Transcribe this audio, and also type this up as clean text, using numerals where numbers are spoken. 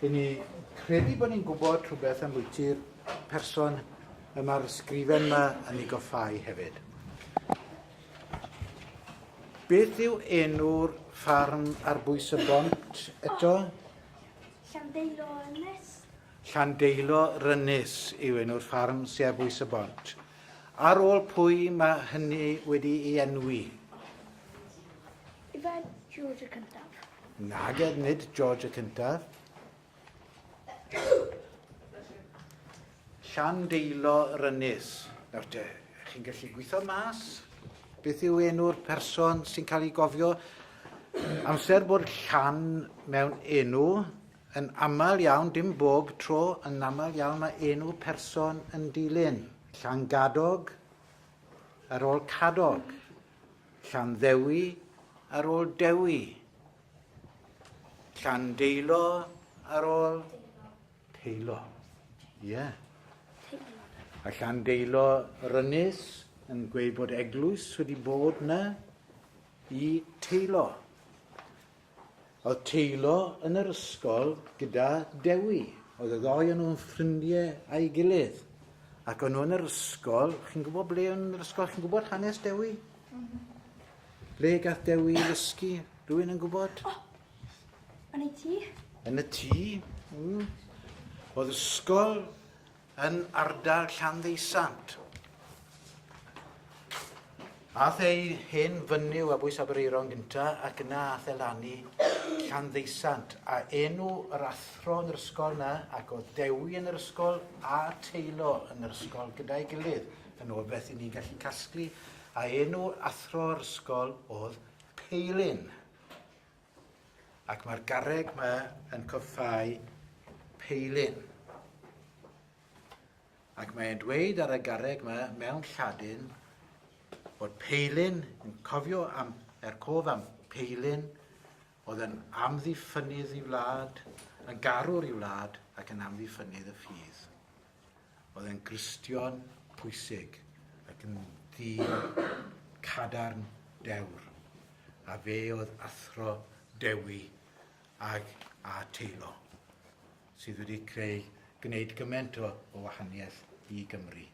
Dyn ni credu bod ni'n gwybod rhywbeth am wyti'r person yma'r ysgrifen yma yn ei goffau hefyd. Beth yw enw'r ffarm ar bwys y bont eto? Teilo ynys. Teilo ynys yw enw'r ffarm sy'n ar bwys y bont. Ar ôl pwy mae hynny wedi ei enwi? Ife George y cyntaf. Nag nid George y cyntaf. Teilo ynys. Nawr te, chi'n gallu gweithio mas? Beth yw enw'r person sy'n cael ei gofio? Amser bod llan mewn enw, yn aml iawn, dim bob tro, yn aml iawn mae enw person yn dilyn. Llangadog ar ôl cadog. Llanddewi ar ôl dewi. Llandeilo ar ôl teilo. Ie. A Llandeilo ynys yn gweud bod eglwys wedi bod yna i teilo. Oedd Teilo yn yr ysgol gyda Dewi. Oedd y ddoi yn nhw'n ffrindiau a'i gilydd. Ac o'n nhw yn yr ysgol, chi'n gwybod ble yn yr ysgol? Chi'n gwybod hanes Dewi? Ble gath Dewi ddysgu? Rwy'n yn gwybod? Yn y tŷ. Yn y tŷ. Oedd ysgol yn ardal Llanddeisant. Ath ei hen fynyw a bwys Aberaeron gynta ac yna ath e lani Llanddeisant. A enw yr athro yn yr ysgol yna, ac oedd Dewi yn yr ysgol a Teilo yn yr ysgol gyda'i gilydd. Yn ôl beth i ni'n gallu casglu. A enw athro'r ysgol oedd Peilin. Ac mae'r garreg yma yn coffau Peilin. Ac mae'n dweud ar y garreg yma mewn Lladin bod Peilin, yn cofio am cof am Peilin, oedd yn amddiffynydd i wlad, yn garwr i wlad ac yn amddiffynydd y ffydd. Oedd yn Gristion pwysig ac yn ddyn cadarn dewr. A fe oedd athro Dewi a Teilo, sydd wedi gwneud gymaint o wahaniaeth i Gymru.